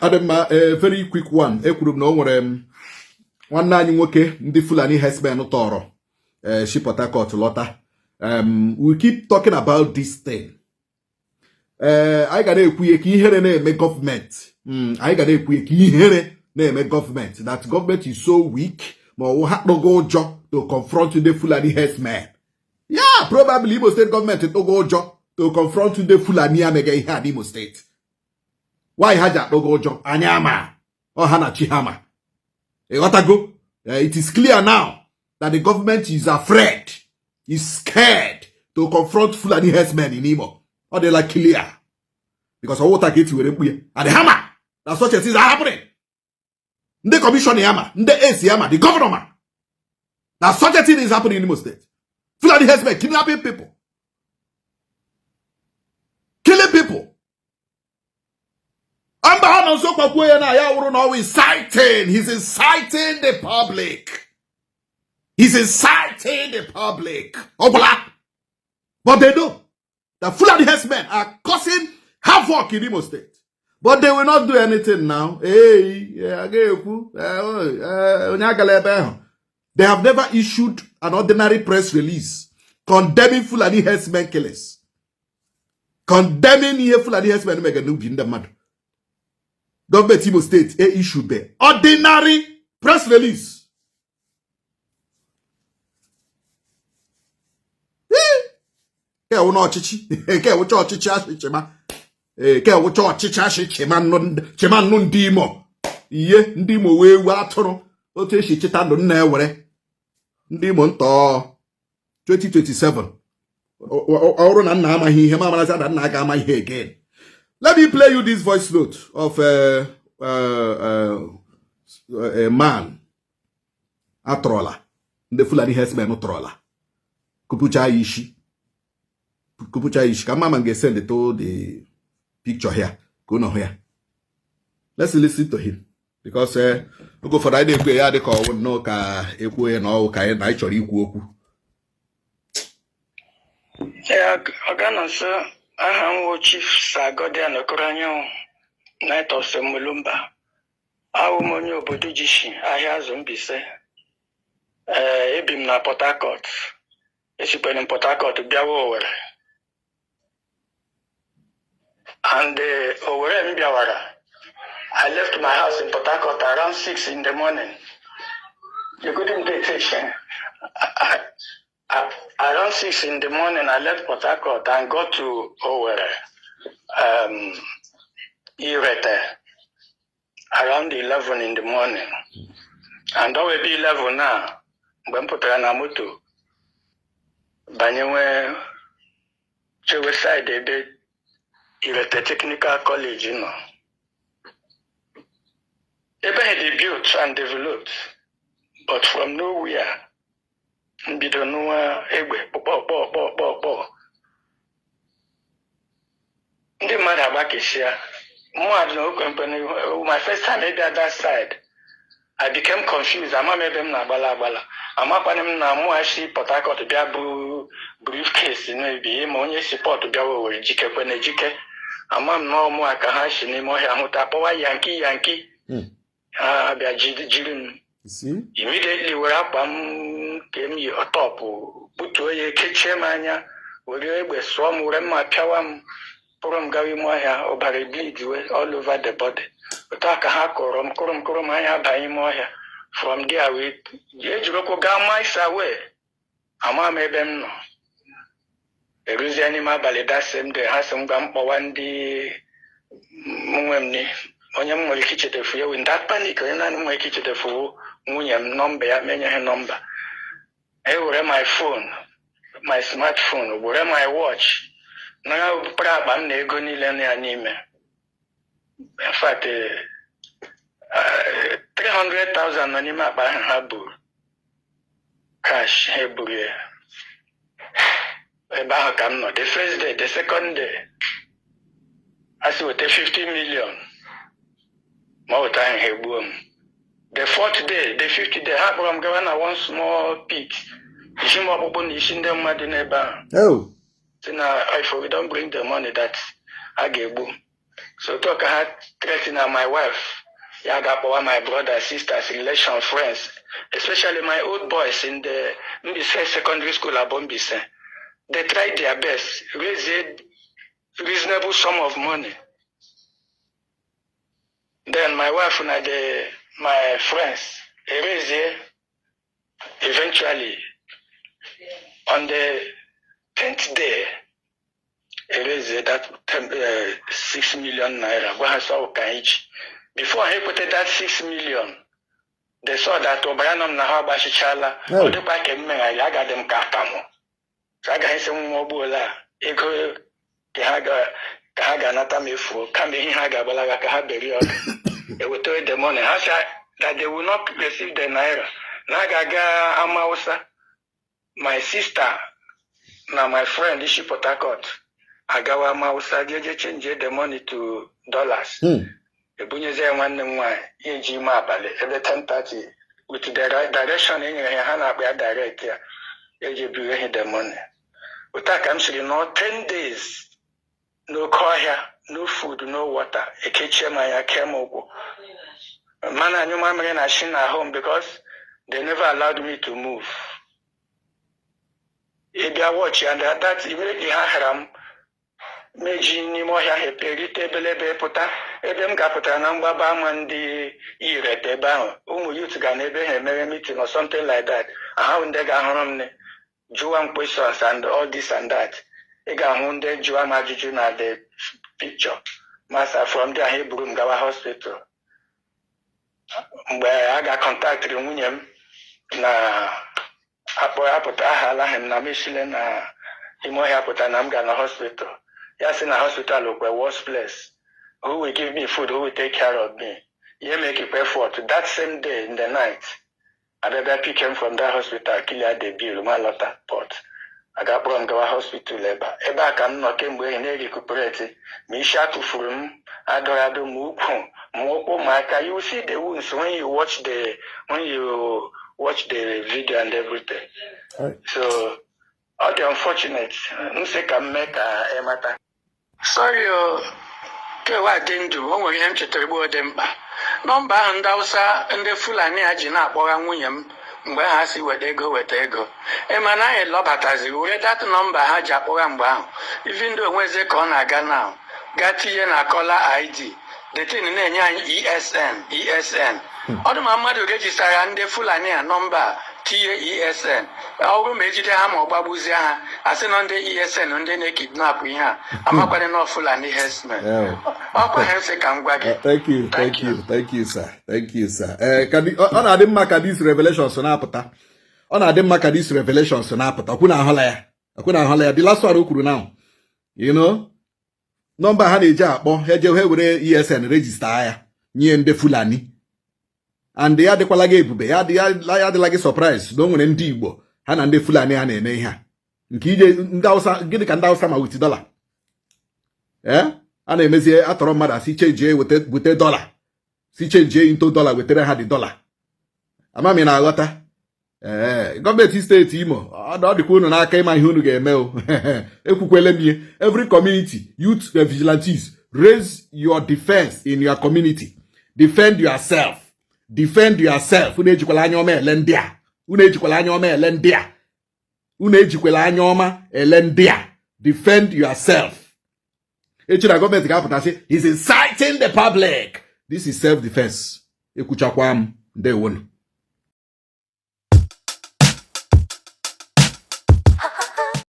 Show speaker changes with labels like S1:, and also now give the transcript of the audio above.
S1: Adema, a very quick one. Ekwuru na onwere nwanne anyị nwoke ndị Fulani herdsmen tọrọ Ship Port Harcourt lọta. We keep talking about this thing. I ga na-ekwu ka ihere na-eme government. I ga na-ekwu ka ihere na-eme government. That government is so weak. Ma ọ hakpogo ụjọ to confront the Fulani herdsmen. Yeah, probably Imo State government togo ụjọ to confront the Fulani amega ihe at Imo State. Why haja togo ụjọ? Anyama. Or hana chihama. It is clear now that the government is afraid, is scared to confront Fulani herdsmen in Imo. Or they like clear. Because of what I get to and the hammer. That's such as is happening. The commission hammer, the AC hammer, the governor. Now such a thing is happening in Imo State. Fulani herdsmen kidnapping people. Killing people. He's inciting the public. He's inciting the public. But they know that Fulani herdsmen are causing havoc in Imo State. But they will not do anything now. They have never issued an ordinary press release condemning Fulani herdsmen killers. Condemning Fulani herdsmen in the mud. Government Imo State issued the ordinary press release. Ndi Imo. Ndi Imo we atụrụ otu esi cheta ndụ nna ewere. Ndi Imo nto 2027. Ọrụ na nna amaghị ihe ma amarazi na nna aga ama ihe again. Let me play you this voice note of a man, a troller, the Fulani herdsmen no troller. Kupucha ishi. Come on, send it to the picture here. Go no here. Let's listen to him. Because look for that day they call no ka ekwe no ka na actually ikwu.
S2: Yeah, Agana sir. Aha Chief Sagodian Okoranyo Night of Semulumba. Monyo obodo jishi ahịa azụ Mbaise. Ebi m na Port Harcourt. Esikwana m Port Harcourt bịawa Owerri. And Owerri m bịawara. I left my house in Port Harcourt around 6 in the morning. You couldn't take it. Around 6 in the morning, I left Port Harcourt and got to Owerri, Irete, around 11 in the morning. And over 11 now, when putara na moto, banyewe chewe side ebe Irete Technical College, you know. Ebe they built and developed, but from nowhere. Bido n'ụwa egbe kpọkpọ ndị mmadụ agbakeshia mmadụ na okwempene. My first time maybe at that side I became confused. Ama m ebe m na-agbala amakwana m na mụachi Port Harcourt bịa bụ briefcase maybe ma onye si port bịa Owerri jikekwe na ejike. Ama m na ọmụ aka ha si n'ime ọhịa hụta kpọwa yanki ha bịa jiri m. Immediately were akwa m came on top, put away a kitchen mania, where you were swam with my pawam, Purum Gawi Moya, or Barry bleed all over the body. But I can Kurum Maya by Moya. From there, with Yejoko Gamais away. Ama made them no. There is animal ballet that same day has some gumpo one day. Mumni, Onyam will kitchen the few in that panic, and I'm my kitchen the fool. Munyam number, many number. I wear my phone, my smartphone, wear my watch. Now, I'm not going to learn anime. In fact, 300,000 anima by Habu cash. Hebuye. The first day, the second day, I see what 50 million. More time Hebuum. The fourth day, the 50th day, I'm going to one small pit. Oh. So now, if we don't bring the money that I gave boom. So talk I had threatening my wife. Yagapawa, my brothers, sisters, relations, friends, especially my old boys in the Mbise secondary school at Bombise. They tried their best, raise a reasonable sum of money. Then my wife and my friends, eventually, on the 10th day, that 6 million naira. Before I put that 6 million, they saw that Obayanam Nahaba Shichala, or the back and I got them Kakamo. So I got some mobile, Ego Kahaga Natamifu, coming in Haga Balaga Kahaberi. They will tell the money. That they will not receive the naira. Nagaga Amausa, my sister, now my friend, Ishi Potakot, Agawa Mausa, they change the money to dollars. The Bunyeze one and one, E.G. Mabale, every 10:30, with the direction in your hand, I'll be direct here. E.G. the money. Utak, I'm saying, no 10 days, no call here, no food, no water, a kitchen, my chemo. Man, I knew my man at home because they never allowed me to move. If you are watching, and that immediately haram, Meji Imo ya perite belebe puta, ebem kaputa namba mandi irete ba, youth ganebe mere meeting or something like that. How they got home, Juan questions and all this and that. Ega hunde Juan Majuju na the picture. Master from there, he brought Gawa Hospital. Where I got contact with him na apota hala him na Michelin na Imo ya puta na Mgana Hospital. Yes, in a hospital look where worst place. Who will give me food, who will take care of me? You make it pay for it. That same day in the night, I better pick him from that hospital, kill the bill, my lotta pot. I got from Gawa Hospital labor. Eba can not came where he recuperate. Me shot to from Adorado Muku. Moko Maka, you see the wounds when you watch the video and everything. Right. So all the unfortunate, Nse can make a matter. Sorry, Kewa Dendu, one will enter to Uzodinma. Number and Dausa and the Fulani Ajina or William, where I see where they go, Emana Lobatazi, where that number Haja or Ambao, even though when they call Naga now, Gatian Akola ID, the thing in ESN. All the Mamadu register and the Fulani number. TAESN. Our major ham or Babuzia, as on the ESN, on the naked nap we have. I'm not going to full and the husband.
S1: Thank you, sir. Can you on a mark these revelations on Apata? On a mark these revelations on Apata. Akuna Halaya, the last one who now. You know, number Hanija, bon, Hedge ESN register, near the Fulani. And they had the qualage bube, had like a surprise. Don't want Ndi Imo, and the Fulani and Neha. Nkije Ndausa, get the Kandausa with $1. Eh? And a messiah at Romada, see change with $1. See change into $1 with $300. Amamina Agota. Government state Imo. All the Kuno na came my Hunuga mail. Every community, youth vigilantes, raise your defense in your community. Defend yourself. Defend yourself. Unejikwala anyoma elendia. Defend yourself. Echira government ka say he's inciting the public. This is self-defense. Ekuchakwam ndewono.